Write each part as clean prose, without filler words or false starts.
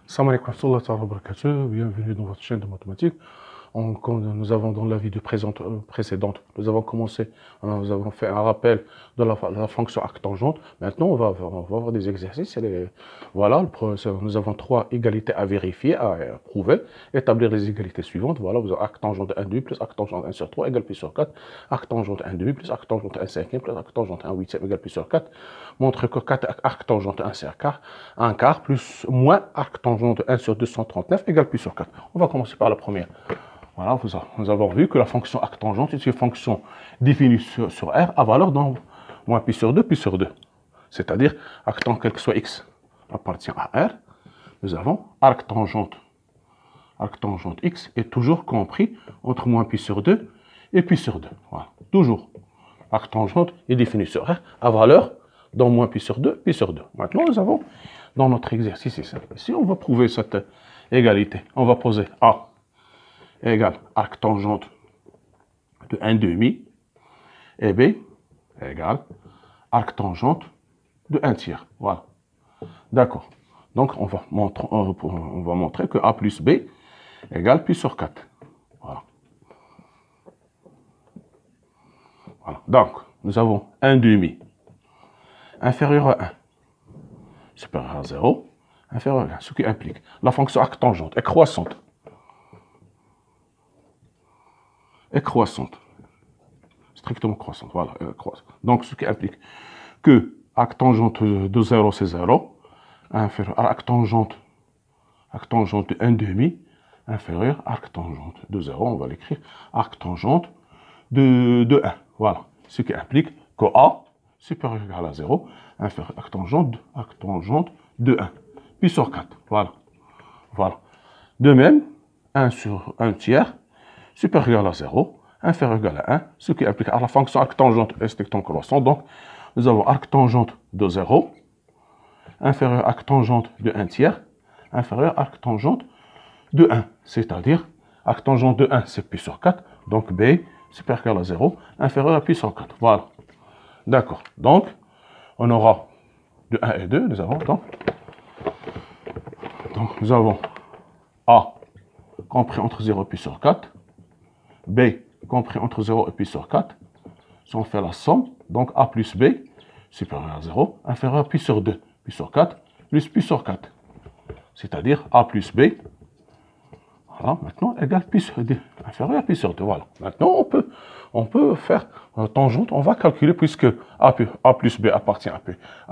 Salam alaikum wa rahmatullahi wa barakatuh. Bienvenue dans votre chaîne de mathématiques. Nous avons dans la vidéo précédente, nous avons commencé, nous avons fait un rappel de la fonction arctangente. Maintenant, on va avoir des exercices. Voilà, nous avons trois égalités à vérifier, à prouver. Établir les égalités suivantes. Voilà, vous avez arctangente 1 demi plus arctangente 1 sur 3 égale pi sur 4. Arctangente 1 demi plus arctangente 1 cinquième plus arctangente 1 huitième égale pi sur 4. Montre que 4 arctangente 1 quart plus moins arctangente 1 sur 239 égale pi sur 4. On va commencer par la première. Voilà, nous avons vu que la fonction arctangente est une fonction définie sur R à valeur dans moins pi sur 2, pi sur 2. C'est-à-dire, arctangente, quel que soit x, appartient à R. Nous avons arctangente x est toujours compris entre moins pi sur 2 et pi sur 2. Voilà, toujours. Arctangente est définie sur R à valeur dans moins pi sur 2, pi sur 2. Maintenant, nous avons, dans notre exercice ici, on va prouver cette égalité. On va poser A égale arctangente de 1 demi et B égale arctangente de 1 tiers. Voilà. D'accord. Donc, on va montrer que A plus B égale pi sur 4. Voilà. Voilà. Donc, nous avons 1 demi inférieur à 1, supérieur à 0, inférieur à 1, ce qui implique la fonction arctangente est croissante. Strictement croissante, voilà, croissante. Donc, ce qui implique que arctangente de 0, c'est 0, inférieur à arctangente de 1 demi, inférieur à arctangente de 0, on va l'écrire, arctangente de 1, voilà. Ce qui implique que A, supérieur ou égal à 0, inférieur à arctangente de 1, pi sur 4, voilà. Voilà. De même, 1 sur 1 tiers, supérieur ou égal à 0, inférieur ou égal à 1, ce qui implique à la fonction arctangente est strictement croissante. Donc, nous avons arctangente de 0, inférieur à arctangente de 1 tiers, inférieur à arctangente de 1. C'est-à-dire, arctangente de 1, c'est pi sur 4. Donc, B, supérieur ou égal à 0, inférieur à pi sur 4. Voilà. D'accord. Donc, on aura de 1 et 2, nous avons nous avons A compris entre 0 et pi sur 4, B compris entre 0 et pi sur 4. Si on fait la somme, donc A plus B supérieur à 0, inférieur à pi sur 2, pi sur 4, plus pi sur 4. C'est-à-dire A plus B, voilà, maintenant, égale pi sur 2, inférieur à pi sur 2. Voilà. Maintenant, on peut faire tangente, on va calculer puisque A plus B appartient à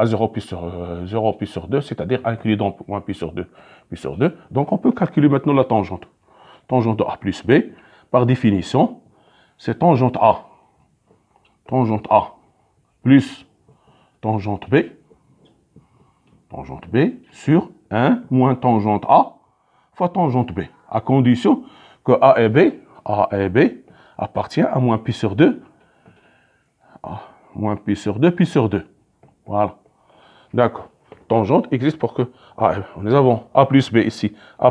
0 pi sur 2, c'est-à-dire inclus dans moins pi sur 2, pi sur 2. Donc, on peut calculer maintenant la tangente. Tangente de A plus B, par définition, c'est tangente A plus tangente B sur 1 moins tangente A fois tangente B, à condition que A et B appartient à moins pi sur 2, pi sur 2. Voilà. D'accord. Tangente existe pour que nous avons A plus B ici, nous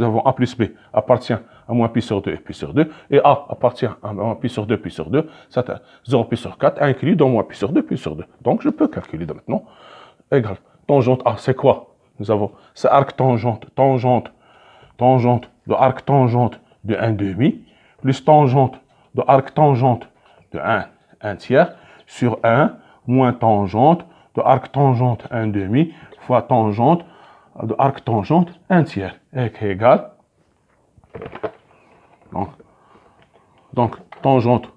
avons A plus B appartient à moins pi sur 2 et pi sur 2, et A appartient à moins pi sur 2, c'est 0 pi sur 4, inclus dans moins pi sur 2, pi sur 2. Donc, je peux calculer maintenant, égal, tangente A, c'est quoi? Nous avons, c'est arctangente de arctangente de 1 demi, plus tangente de arctangente de 1 tiers, sur 1, moins tangente de arctangente 1 demi, fois tangente de arctangente 1 tiers, qui est égal. Donc, tangente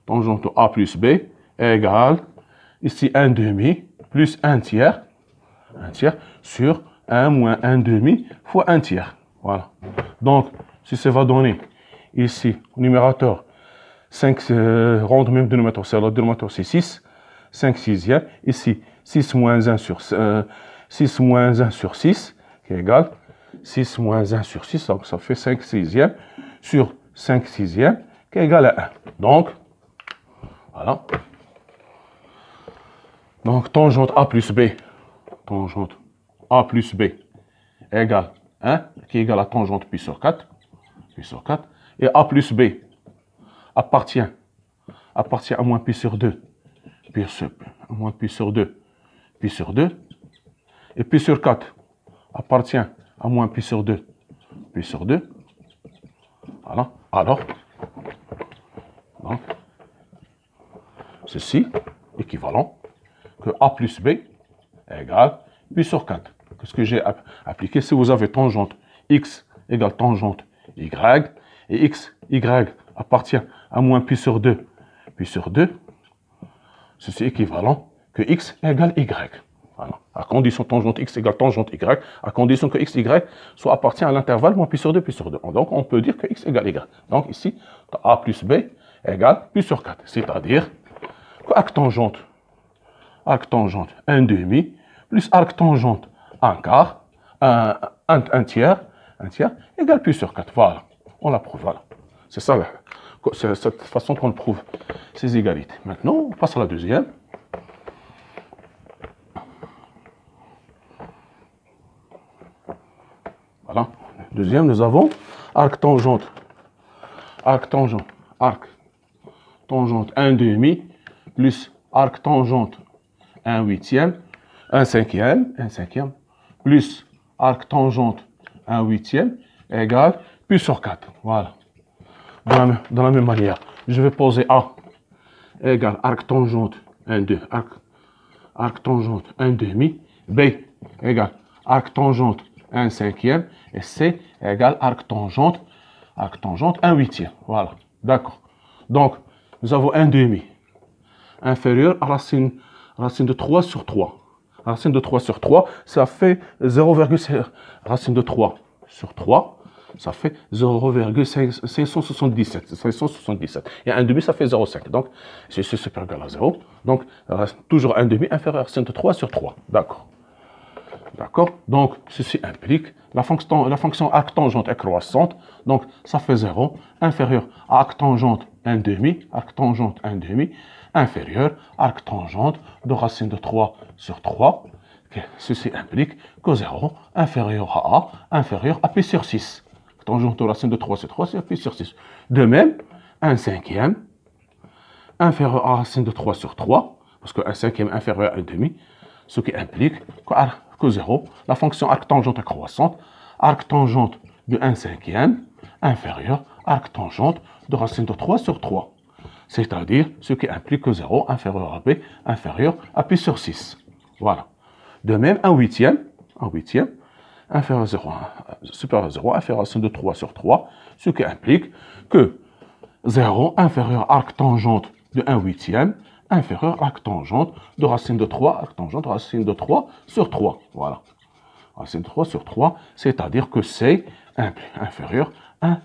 de A plus B est égal, ici 1 demi, plus 1 tiers, sur 1 moins 1 demi fois 1 tiers. Voilà. Donc, si ça va donner ici, au numérateur, 5, rendre même dénominateur, c'est le dénominateur, c'est 6, 5 sixièmes. Ici, 6 moins 1 sur 6, qui est égal 6 moins 1 sur 6, donc ça fait 5 sixièmes sur 5 sixièmes, qui est égal à 1. Donc, voilà. Donc, tangente A plus B égale 1, qui est égal à tangente pi sur 4, et A plus B appartient à moins pi sur 2, pi sur 2, et pi sur 4 appartient à moins pi sur 2, pi sur 2, voilà, alors, donc, ceci équivalent que a plus b égale pi sur 4. Qu'est-ce que j'ai appliqué? Si vous avez tangente x égale tangente y, et x, y appartient à moins pi sur 2, ceci équivalent que x égale y. Voilà. À condition tangente x égale tangente y, à condition que x, y soit appartient à l'intervalle moins pi sur 2, pi sur 2. Donc, on peut dire que x égale y. Donc, ici, a plus b égale pi sur 4. C'est-à-dire que arc tangente 1 demi, plus arc tangente 1 quart, un tiers, égale pi sur 4. Voilà. On la prouve. Voilà. C'est ça, c'est cette façon qu'on prouve ces égalités. Maintenant, on passe à la deuxième. Voilà. Deuxième, nous avons arc tangente 1 demi, plus arc tangente 1 huitième, 1 cinquième, plus arc tangente 1 huitième, égale pi sur 4. Voilà. Dans la même manière, je vais poser A égale arc tangente 1, 2, arc tangente 1 demi, B égale arc tangente 1 cinquième, et C égale arc tangente 1 huitième. Voilà, d'accord. Donc, nous avons 1 demi inférieur à racine de 3 sur 3. Racine de 3 sur 3, ça fait 0,5. Racine de 3 sur 3, ça fait 0,577. Et 1 demi, ça fait 0,5. Donc, c'est supérieur égal à 0. Donc, toujours 1 demi inférieur à racine de 3 sur 3. D'accord. D'accord. Donc, ceci implique la fonction arc tangente est croissante. Donc, ça fait 0 inférieur à arc tangente 1 demi, inférieur arc tangente de racine de 3 sur 3. Ceci implique que 0 inférieur à A, inférieur à pi sur 6. Tangente de racine de 3 sur 3, c'est pi sur 6. De même, 1 cinquième inférieur à racine de 3 sur 3, parce que 1 cinquième inférieur à 1 demi, ce qui implique que 0, la fonction arc tangente est croissante, arc tangente de 1 cinquième inférieur arc tangente de racine de 3 sur 3. C'est-à-dire ce qui implique que 0 inférieur à b inférieur à pi sur 6. Voilà. De même, 1 huitième inférieur à 0, supérieur à 0, inférieur à racine de 3 sur 3, ce qui implique que 0 inférieur à arc tangente de 1 huitième inférieur à arc tangente de racine de 3, sur 3. Voilà. Racine de 3 sur 3, c'est-à-dire que C inférieur à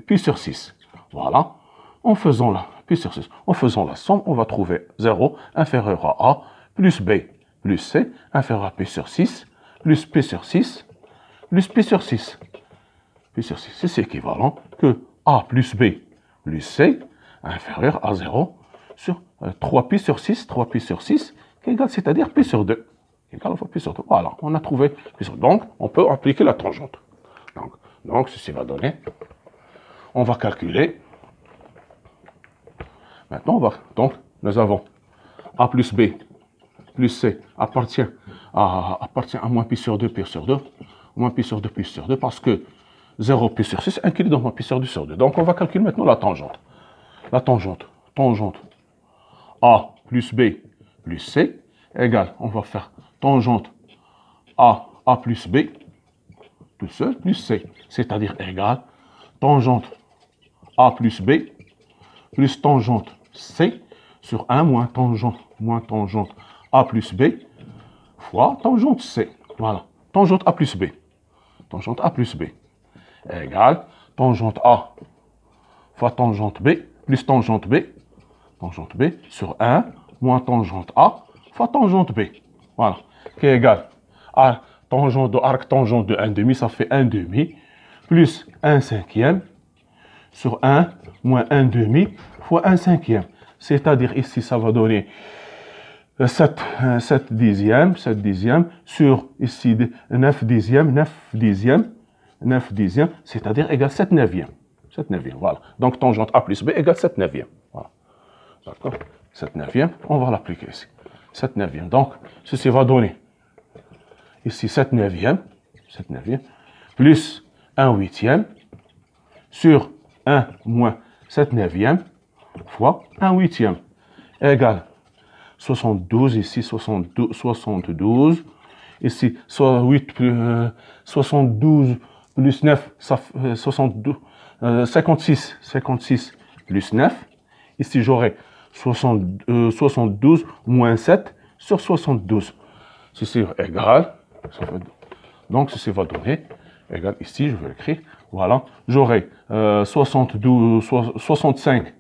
pi sur 6. Voilà. En faisant la somme, on va trouver 0 inférieur à A plus B plus C inférieur à pi sur 6 plus pi sur 6 plus pi sur 6. Pi sur 6, c'est équivalent que A plus B plus C inférieur à 0 sur 3 pi sur 6, qui est égal, c'est-à-dire pi sur 2. Égal à pi sur 2. Voilà, on a trouvé pi sur 2. Donc, on peut appliquer la tangente. Donc ceci va donner. On va calculer. Maintenant, nous avons A plus B plus C appartient à moins pi sur 2, moins pi sur 2, parce que 0 pi sur 6 inclus dans moins pi sur 2 sur 2. Donc, on va calculer maintenant la tangente. La tangente A plus B plus C égale, on va faire tangente A plus B tout seul plus C, c'est-à-dire égale tangente A plus B plus tangente C sur 1 moins tangente A plus B fois tangente C. Voilà. Tangente A plus B. Égale tangente A fois tangente B plus tangente B sur 1 moins tangente A fois tangente B. Voilà. Qui est égal à arc tangente de 1 demi, ça fait 1 demi plus 1 cinquième sur 1 moins 1 demi fois 1 cinquième. C'est-à-dire ici, ça va donner 7 dixièmes sur ici 9 dixièmes, c'est-à-dire égal 7 neuvièmes. Voilà. Donc tangente A plus B égale 7 neuvièmes. Voilà. D'accord. 7 neuvièmes, on va l'appliquer ici. 7 neuvièmes. Donc, ceci va donner ici 7 neuvièmes 7 neuvième, plus 1 huitième, sur 1 moins 7 neuvième, fois 1 huitième, égale 72, ici 72, ici 8 plus, 72 plus 9, ça fait 62, 56 plus 9. Ici, j'aurai 72 moins 7 sur 72. Ceci égal, donc ceci va donner, égal, ici, je vais l'écrire, voilà, j'aurai 65,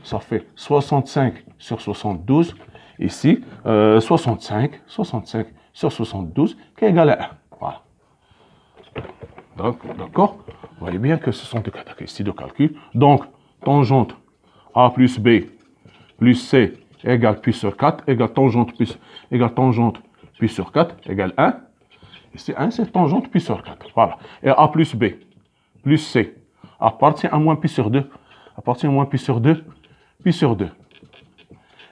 ça fait 65 sur 72, ici, 65 sur 72, qui est égal à 1, voilà. D'accord? Vous voyez bien que ce sont des caractéristiques de calcul. Donc, tangente A plus B plus C égale pi sur 4, égale tangente pi sur 4 égale 1. Ici, 1, c'est tangente pi sur 4. Voilà. Et A plus B plus C appartient à moins pi sur 2. Appartient à moins pi sur 2, pi sur 2.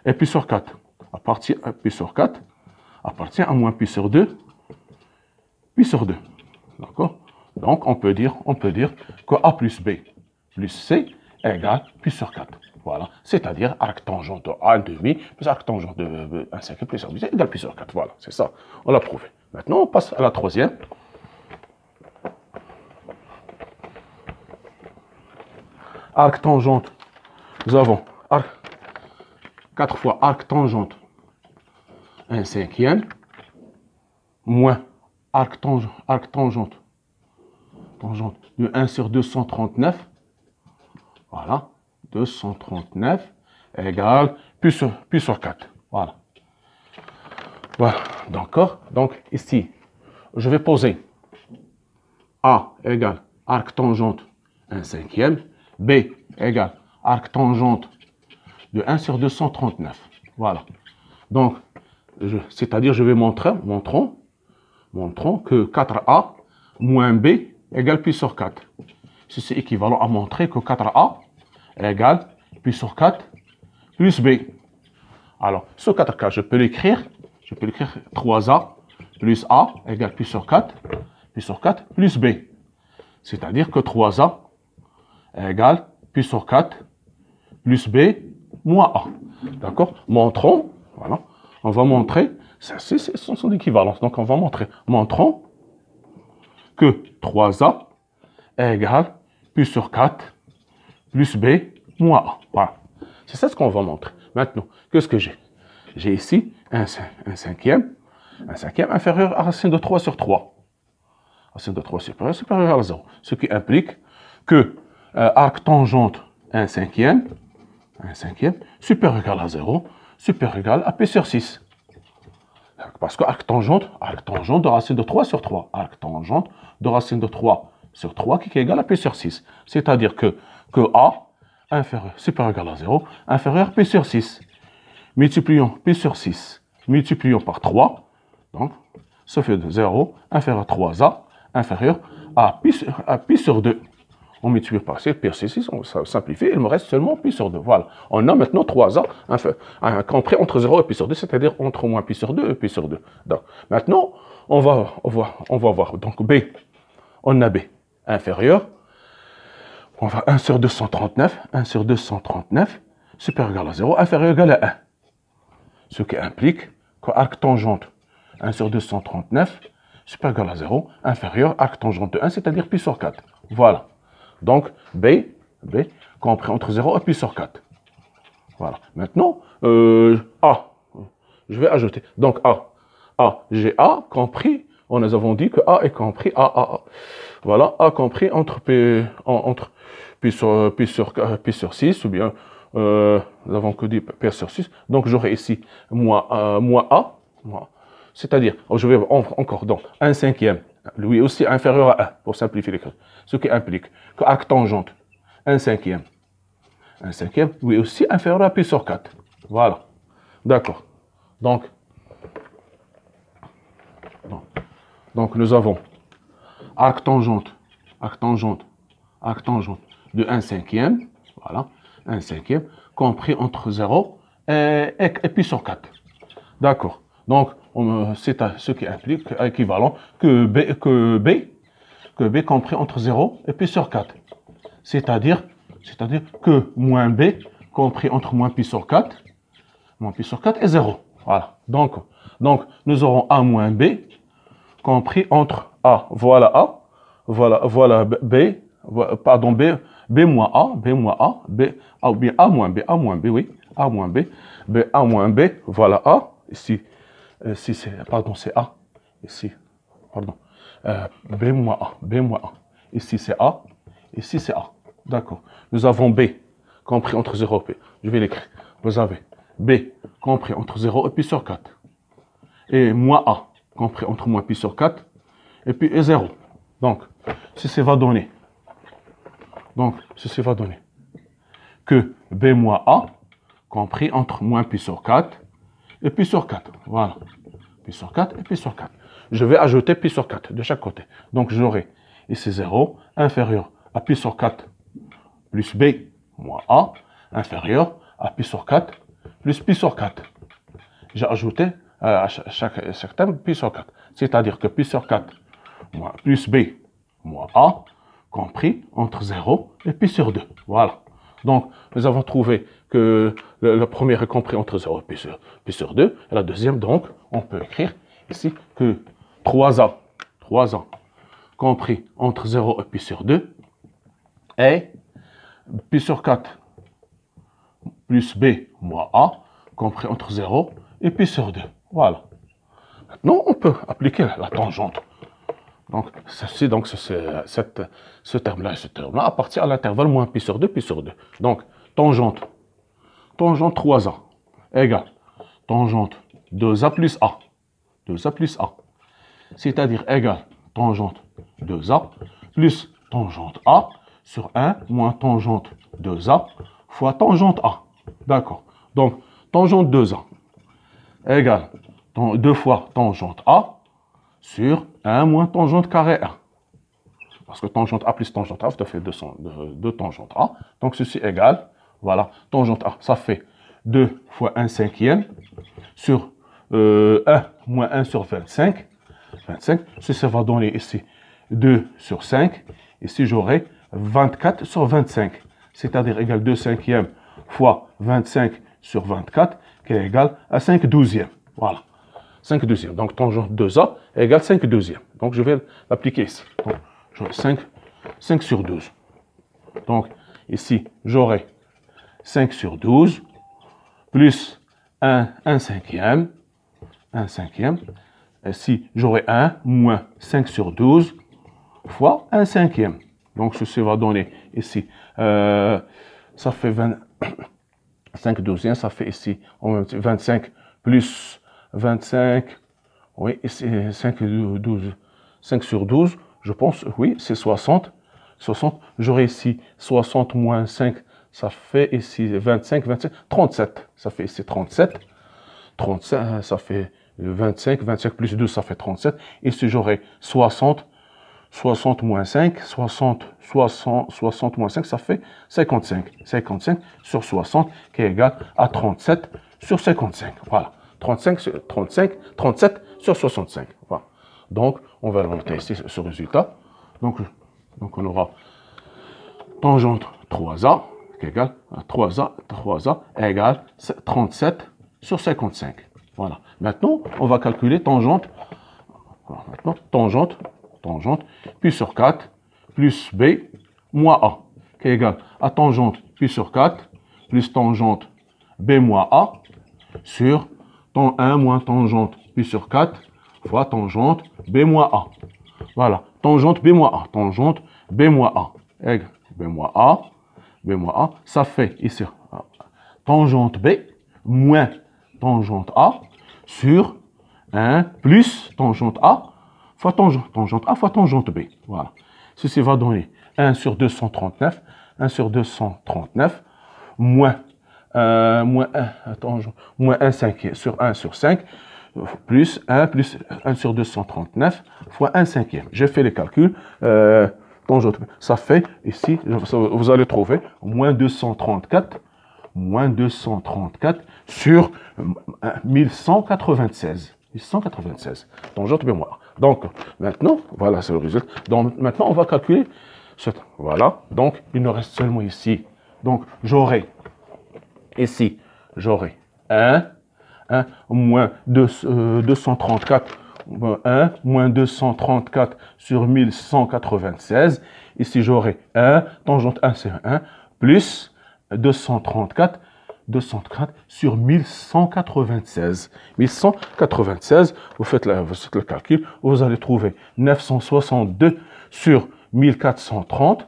Et pi sur 4 appartient à pi sur 4, appartient à moins pi sur 2, pi sur 2. D'accord? Donc, on peut dire que A plus B plus C égale pi sur 4. Voilà. C'est-à-dire arc tangent de A demi plus arc tangent de 1 cinquième plus 1 huitième égale pi sur 4. Voilà, c'est ça. On l'a prouvé. Maintenant, on passe à la troisième. Arc tangente. Nous avons 4 fois arc tangente 1 cinquième moins arc tangente de 1 sur 239, voilà, 239 égale pi sur 4, voilà. Voilà, d'accord. Donc ici, je vais poser A égale arc tangente 1 cinquième, B égale arc tangente de 1 sur 239, voilà. Donc, c'est-à-dire je vais montrons que 4A moins B égale pi sur 4. C'est équivalent à montrer que 4A égale pi sur 4 plus B. Alors, ce 4K, je peux l'écrire 3A plus A égale pi sur 4 plus B. C'est-à-dire que 3A égale pi sur 4 plus B moins A. D'accord? Montrons, voilà, on va montrer, ce sont des équivalences, donc on va montrons que 3A égale pi sur 4 plus B moins A. Voilà. C'est ça ce qu'on va montrer. Maintenant, qu'est-ce que j'ai? J'ai ici un cinquième inférieur à racine de 3 sur 3. Racine de 3 supérieur à 0. Ce qui implique que arc tangente 1 cinquième supérieur ou égal à 0, supérieur ou égal à P sur 6. Parce que arc tangente de racine de 3 sur 3. Arc tangente de racine de 3 sur 3 qui est égal à P sur 6. C'est-à-dire que A inférieur, supérieur ou égal à 0, inférieur à P sur 6. Multiplions P sur 6, multiplions par 3, donc ça fait de 0, inférieur à 3A, inférieur à Pi sur 2. On multiplie par 6, Pi sur 6, on simplifie, il me reste seulement Pi sur 2. Voilà. On a maintenant 3A compris entre 0 et Pi sur 2, c'est-à-dire entre moins Pi sur 2 et Pi sur 2. Donc, maintenant, on va voir. Donc, B, on a B inférieur. On va 1 sur 239, supérieur ou égal à 0, inférieur ou égal à 1. Ce qui implique que arc tangente 1 sur 239, supérieur ou égal à 0, inférieur arc tangente de 1, c'est-à-dire pi sur 4. Voilà. Donc, B compris entre 0 et pi sur 4. Voilà. Maintenant, A. Je vais ajouter. Donc, j'ai A compris, nous avons dit que A est compris, A. Voilà, A compris entre Pi sur 6, ou bien, nous avons que dit P sur 6. Donc, j'aurai ici moins A. C'est-à-dire, je vais encore, donc, 1 cinquième, lui aussi inférieur à 1, pour simplifier l'écriture. Ce qui implique que arc tangente, 1 cinquième, lui aussi inférieur à Pi sur 4. Voilà. D'accord. Donc, nous avons arc tangente de 1 cinquième, voilà, 1 cinquième, compris entre 0 et Pi sur 4. D'accord. Donc, c'est ce qui implique équivalent que B compris entre 0 et pi sur 4. C'est-à-dire que moins B compris entre moins pi sur 4 est 0. Voilà. Donc, nous aurons A moins B compris entre A. Voilà A. Voilà B. Pardon, B moins A. B moins A. ou bien A moins B. Oui. A moins B. A moins B. Voilà A. Ici c'est A. Ici, pardon. B moins A. Ici, c'est A. Ici, c'est A. D'accord. Nous avons B compris entre 0 et P. Je vais l'écrire. Vous avez B compris entre 0 et pi sur 4. Et moins A compris entre moins pi sur 4 et puis 0. Donc, ceci va donner. Que B moins A compris entre moins pi sur 4 et pi sur 4. Voilà. Pi sur 4 et pi sur 4. Je vais ajouter pi sur 4 de chaque côté. Donc, j'aurai ici 0 inférieur à pi sur 4 plus B moins A inférieur à pi sur 4 plus pi sur 4. J'ai ajouté à chaque terme pi sur 4. C'est-à-dire que pi sur 4 plus B moins A compris entre 0 et pi sur 2. Voilà. Donc, nous avons trouvé que le premier est compris entre 0 et pi sur 2. Et la deuxième, donc, on peut écrire ici que 3A compris entre 0 et pi sur 2 est pi sur 4 plus B moins A compris entre 0 et pi sur 2. Voilà. Maintenant, on peut appliquer la tangente. Donc, ce terme-là et ce terme-là appartient à l'intervalle moins pi sur 2, pi sur 2. Donc, tangente 3A égale tangente 2A plus A. 2A plus A. C'est-à-dire égale tangente 2A plus tangente A sur 1 moins tangente 2A fois tangente A. D'accord. Donc, tangente 2A égale 2 fois tangente A sur 1 moins tangente carré A. Parce que tangente A plus tangente A, ça fait 2 tangente A. Donc, ceci égale, voilà, tangente A, ça fait 2 fois 1 cinquième sur 1 moins 1 sur 25. Ceci va donner ici 2 sur 5. Ici, j'aurai 24 sur 25. C'est-à-dire égal 2 cinquièmes fois 25 sur 24, qui est égal à 5 douzièmes. Voilà. 5 douzièmes. Donc, tangente 2A égale 5 douzièmes. Donc, je vais l'appliquer ici. Donc, j'aurai 5 sur 12. Donc, ici, j'aurai 5 sur 12 plus 1 cinquième. 1 cinquième. Ici, j'aurai 1 moins 5 sur 12 fois 1 cinquième. Donc, ceci va donner ici, ça fait 5 douzièmes, ça fait ici 25 plus 25, oui, ici 5 sur 12, je pense, oui, c'est 60. J'aurai ici 60 moins 5, ça fait ici 25, 37. Ça fait ici 37. 37, ça fait 25 plus 2, ça fait 37. Ici, j'aurai 60 moins 5, 60 moins 5, ça fait 55. 55 sur 60, qui est égal à 37 sur 55. Voilà. 37 sur 65. Voilà. Donc, on va noter ici ce résultat. Donc on aura tangente 3A, qui est égal à 3A égale 37 sur 55. Voilà. Maintenant, on va calculer tangente. Voilà. Maintenant, tangente, pi sur 4, plus B, moins A, qui est égal à tangente pi sur 4, plus tangente B moins A, sur 1 moins tangente pi sur 4, fois tangente B moins A. Voilà, tangente B moins A, tangente B moins A, égale B moins A, ça fait ici, tangente B moins tangente A, sur 1 plus tangente A, fois tangente A fois tangente B. Voilà. Ceci va donner 1 sur 239, 1 sur 239, moins 1 cinquième sur 1 sur 5, plus 1 sur 239, fois 1 cinquième. J'ai fait les calculs. Tangente B. Ça fait ici, vous allez trouver moins 234 sur 1196. 896. Tangente B moins A. Donc, maintenant, voilà, c'est le résultat. Donc, maintenant, on va calculer. Voilà. Donc, il nous reste seulement ici. Donc, j'aurai ici, j'aurai 1 moins 234, 1 moins 234 sur 1196. Ici, j'aurai 1, tangente 1, c'est 1, plus 234 sur 1196. 1196, vous faites le calcul, vous allez trouver 962 sur 1430.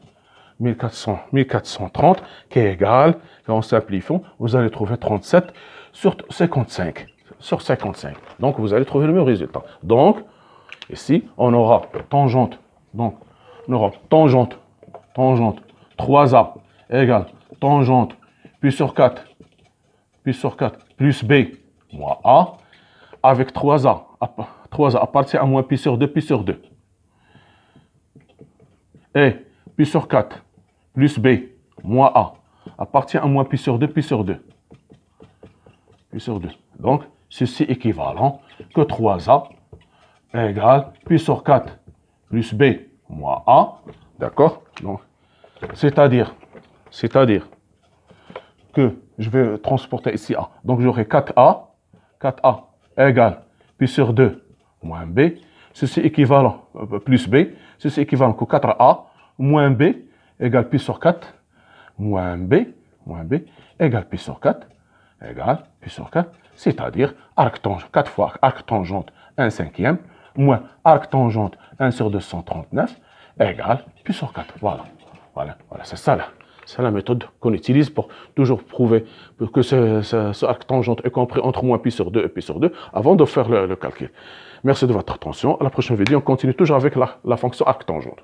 1430 qui est égal, quand on simplifie, vous allez trouver 37 sur 55. Sur 55. Donc, vous allez trouver le même résultat. Donc, ici, on aura tangente. Donc, on aura tangente 3A égale tangente pi sur 4 plus B moins A avec 3A. 3A appartient à moins pi sur 2 Et pi sur 4 plus B moins A appartient à moins pi sur 2 Donc, ceci équivalent que 3A égale pi sur 4 plus B moins A. D'accord? Donc, c'est-à-dire que je vais transporter ici A. Donc, j'aurai 4A égale pi sur 2 moins B. Ceci équivalent, plus B. Ceci équivalent que 4A moins B égale pi sur 4 moins B égale pi sur 4 égale pi sur 4. C'est-à-dire arc tangente, 4 fois arc tangente 1 cinquième moins arc tangente 1 sur 239 égale pi sur 4. Voilà, c'est ça là. C'est la méthode qu'on utilise pour toujours prouver que ce arc tangente est compris entre moins pi sur 2 et pi sur 2 avant de faire le calcul. Merci de votre attention. À la prochaine vidéo, on continue toujours avec la fonction arc tangente.